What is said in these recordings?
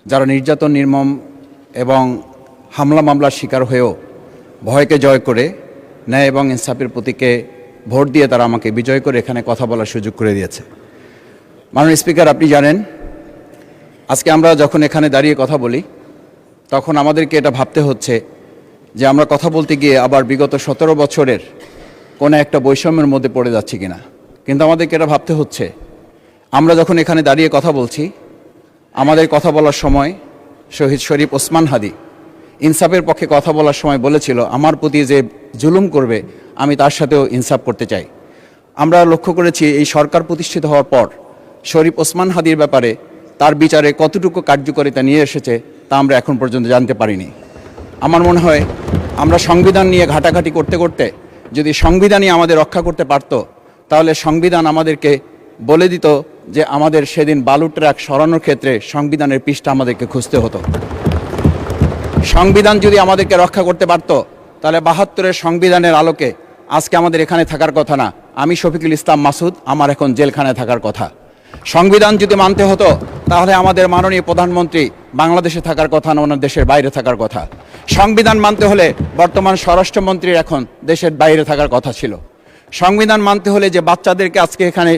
যারা নির্যাতন নির্মম এবং হামলা মামলার শিকার হয়েও ভয়কে জয় করে ন্যায় এবং ইনসাফের প্রতীকে ভোট দিয়ে তারা আমাকে বিজয় করে এখানে কথা বলার সুযোগ করে দিয়েছে। মাননীয় স্পিকার, আপনি জানেন আজকে আমরা যখন এখানে দাঁড়িয়ে কথা বলি তখন আমাদেরকে এটা ভাবতে হচ্ছে যে আমরা কথা বলতে গিয়ে আবার বিগত 17 বছরের কোনো একটা বৈষম্যের মধ্যে পড়ে যাচ্ছি কিনা। কিন্তু আমাদেরকে এটা ভাবতে হচ্ছে আমরা যখন এখানে দাঁড়িয়ে কথা বলছি, আমাদের কথা বলার সময় শহীদ শরীফ ওসমান হাদি ইনসাফের পক্ষে কথা বলার সময় বলেছিল, আমার প্রতি যে জুলুম করবে আমি তার সাথেও ইনসাফ করতে চাই। আমরা লক্ষ্য করেছি এই সরকার প্রতিষ্ঠিত হওয়ার পর শরীফ ওসমান হাদির ব্যাপারে তার বিচারে কতটুকু কার্যকারিতা নিয়ে এসেছে তা আমরা এখন পর্যন্ত জানতে পারিনি। আমার মনে হয় আমরা সংবিধান নিয়ে ঘাটাঘাটি করতে করতে যদি সংবিধানই আমাদের রক্ষা করতে পারত, তাহলে সংবিধান আমাদেরকে বলে দিত যে আমাদের সেদিন বালু ট্রাক সরানোর ক্ষেত্রে সংবিধানের পৃষ্ঠা আমাদেরকে খুঁজতে হতো। সংবিধান যদি আমাদেরকে রক্ষা করতে পারত, তাহলে 72-এর সংবিধানের আলোকে আজকে আমাদের এখানে থাকার কথা না, আমি শফিকুল ইসলাম মাসুদ আমার এখন জেলখানায় থাকার কথা। সংবিধান যদি মানতে হতো, তাহলে আমাদের মাননীয় প্রধানমন্ত্রী বাংলাদেশে থাকার কথা না, ওনার দেশের বাইরে থাকার কথা। সংবিধান মানতে হলে বর্তমান স্বরাষ্ট্রমন্ত্রীর এখন দেশের বাইরে থাকার কথা ছিল। সংবিধান মানতে হলে যে বাচ্চাদেরকে আজকে এখানে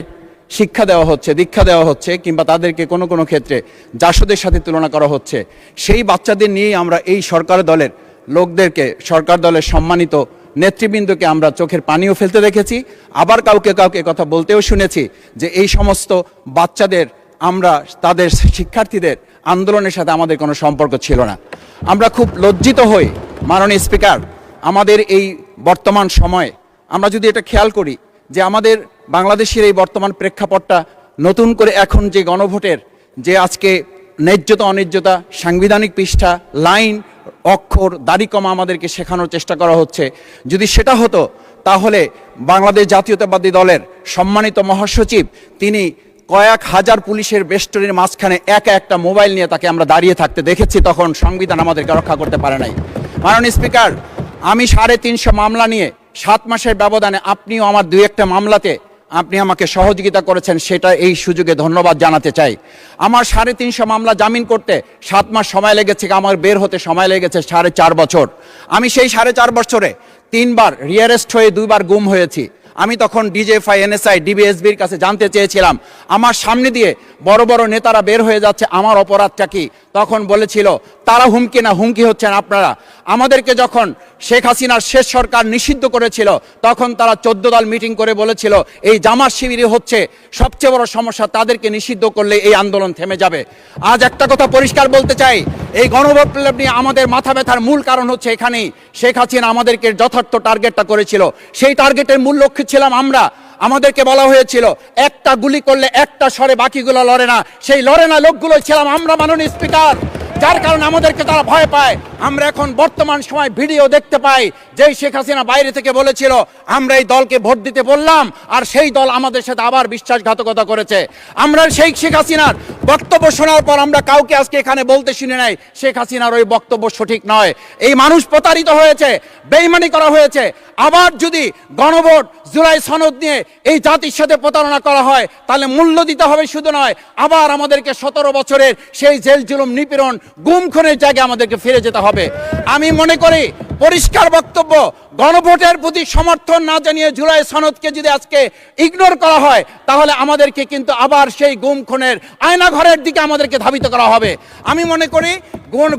শিক্ষা দেওয়া হচ্ছে, দীক্ষা দেওয়া হচ্ছে, কিংবা তাদেরকে কোনো কোনো ক্ষেত্রে জাসদের সাথে তুলনা করা হচ্ছে, সেই বাচ্চাদের নিয়েই আমরা এই সরকার দলের লোকদেরকে, সরকার দলের সম্মানিত নেতৃবৃন্দকে আমরা চোখের পানিও ফেলতে দেখেছি, আবার কাউকে কাউকে কথা বলতেও শুনেছি যে এই সমস্ত বাচ্চাদের, আমরা তাদের শিক্ষার্থীদের আন্দোলনের সাথে আমাদের কোনো সম্পর্ক ছিল না। আমরা খুব লজ্জিত হই মাননীয় স্পিকার, আমাদের এই বর্তমান সময়ে আমরা যদি এটা খেয়াল করি যে আমাদের বাংলাদেশের এই বর্তমান প্রেক্ষাপটটা নতুন করে এখন যে গণভোটের যে আজকে ন্যায্যতা অন্যায্যতা, সাংবিধানিক পৃষ্ঠা, লাইন, অক্ষর, দাড়িকমা আমাদেরকে শেখানোর চেষ্টা করা হচ্ছে, যদি সেটা হতো তাহলে বাংলাদেশ জাতীয়তাবাদী দলের সম্মানিত মহাসচিব তিনি কয়েক হাজার পুলিশের বেষ্টনীর মাঝখানে একা একটা মোবাইল নিয়ে তাকে আমরা দাঁড়িয়ে থাকতে দেখেছি, তখন সংবিধান আমাদেরকে রক্ষা করতে পারে নাই। মাননীয় স্পিকার, আমি 350 মামলা নিয়ে 7 মাসের ব্যবধানে আপনিও আমার 2-1টা মামলাতে আপনি আমাকে সহযোগিতা করেছেন, সেটা এই সুযোগে ধন্যবাদ জানাতে চাই। আমার 350 মামলা জামিন করতে 7 মাস সময় লেগেছে, আমার বের হতে সময় লেগেছে 4.5 বছর। আমি সেই 4.5 বছরে 3 বার রিয়ারেস্ট হয়ে 2 বার গুম হয়েছি। আমি তখন ডিজিএফআই, এনএসআই, ডিবিএসবির কাছে জানতে চেয়েছিলাম আমার সামনে দিয়ে বড় বড় নেতারা বের হয়ে যাচ্ছে, আমার অপরাধটা কি? তখন বলেছিল তারা হুমকি না, হুমকি হচ্ছেন আপনারা। আমাদেরকে যখন শেখ হাসিনার শেষ সরকার নিষিদ্ধ করেছিল, তখন তারা 14 দল মিটিং করে বলেছিল এই জামাত শিবিরই হচ্ছে সবচেয়ে বড় সমস্যা, তাদেরকে নিষিদ্ধ করলে এই আন্দোলন থেমে যাবে। আজ একটা কথা পরিষ্কার বলতে চাই, এই গণভোট নিয়ে আমাদের মাথা ব্যথার মূল কারণ হচ্ছে এখানেই শেখ হাসিনা আমাদেরকে যথার্থ টার্গেটটা করেছিল। সেই টার্গেটের মূল লক্ষ্য ছিলাম আমরা। আমাদেরকে বলা হয়েছিল একটা গুলি করলে একটা সরে বাকিগুলো লড়ে না, সেই লড়ে না লোকগুলো ছিলাম আমরা মাননীয় স্পিকার, যার কারণে আমাদেরকে তারা ভয় পায়। আমরা এখন বর্তমান সময় ভিডিও দেখতে পাই যেই শেখ হাসিনা বাইরে থেকে বলেছিল আমরা এই দলকে ভোট দিতে বললাম, আর সেই দল আমাদের সাথে আবার বিশ্বাসঘাতকতা করেছে। আমরা সেই শেখ হাসিনার বক্তব্য শোনার পর আমরা কাউকে আজকে এখানে বলতে শুনে নাই শেখ হাসিনার ওই বক্তব্য সঠিক নয়, এই মানুষ প্রতারিত হয়েছে, বেইমানি করা হয়েছে। আবার যদি গণভোট, জুলাই সনদ নিয়ে এই জাতির সাথে প্রতারণা করা হয়, তাহলে মূল্য দিতে হবে শুধু নয়, আবার আমাদেরকে 17 বছরের সেই জেল জুলুম, নিপীড়ন, গুম খুনের জায়গায় আমাদেরকে ফিরে যেতে হবে। আমি মনে করি পরিষ্কার বক্তব্য, গণভোটের প্রতি সমর্থন না জানিয়ে জুলাই সনদকে যদি আজকে ইগনোর করা হয়, তাহলে আমাদেরকে কিন্তু আবার সেই গুম খুনের আয়নাঘরের দিকে আমাদেরকে ধাবিত করা হবে। আমি মনে করি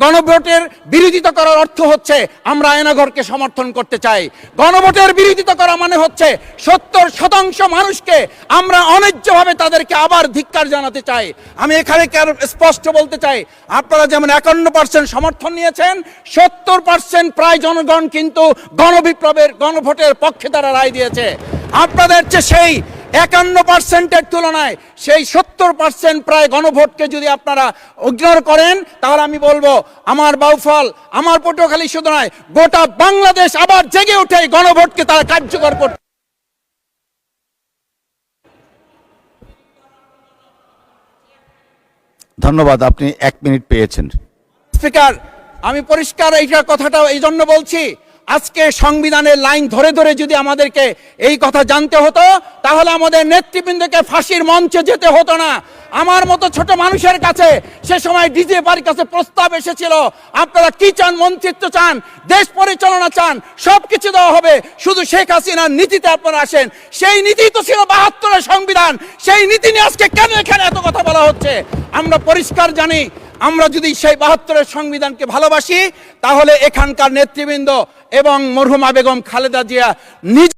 গণভোটের বিরোধিতা করার অর্থ হচ্ছে আমরা আয়নাঘরকে সমর্থন করতে চাই। গণভোটের বিরোধিতা করা মানে হচ্ছে 70% মানুষকে আমরা অন্যায্যভাবে তাদেরকে আবার ধিক্কার জানাতে চাই। আমি এখানে স্পষ্ট বলতে চাই, আপনারা যেমন 51% সমর্থন নিয়েছেন, 70% প্রায় জনগণ কিন্তু গণবিপ্লবের, গণভোটের পক্ষে তারা রায় দিয়েছে। আপনাদের চেয়ে সেই 51%-এর তুলনায় সেই 70% প্রায় গণভোটকে যদি আপনারা ইগনোর করেন, তাহলে আমি বলবো আমার বাউফল, আমার পটুয়াখালী শুধু নয়, গোটা বাংলাদেশ আবার জেগে উঠে গণভোটকে তারা কার্যকর করতে। ধন্যবাদ, আপনি 1 মিনিট পেয়েছেন। স্পিকার, আমি পরিষ্কার এইটা কথাটা এই জন্য বলছি, আজকে সংবিধানের লাইন ধরে ধরে যদি আমাদেরকে এই কথা জানতে হতো, তাহলে আমাদের নেতৃবৃন্দকে ফাঁসির মঞ্চে যেতে হতো না। আমার মতো ছোট মানুষের কাছে সে সময় ডিজিএফআইয়ের কাছে প্রস্তাব এসেছিল, আপনারা কি চান, মন্ত্রিত্ব চান, দেশ পরিচালনা চান, সবকিছু দেওয়া হবে, শুধু শেখ হাসিনার নীতিতে আপনারা আসেন। সেই নীতি তো ছিল ৭২-এর সংবিধান, সেই নীতি নিয়ে আজকে কেন এখানে এত কথা বলা হচ্ছে? আমরা পরিষ্কার জানি, আমরা যদি সেই ৭২-এর সংবিধানকে ভালোবাসি, তাহলে এখানকার নেতৃবৃন্দ এবং মরহুমা বেগম খালেদা জিয়া নিজ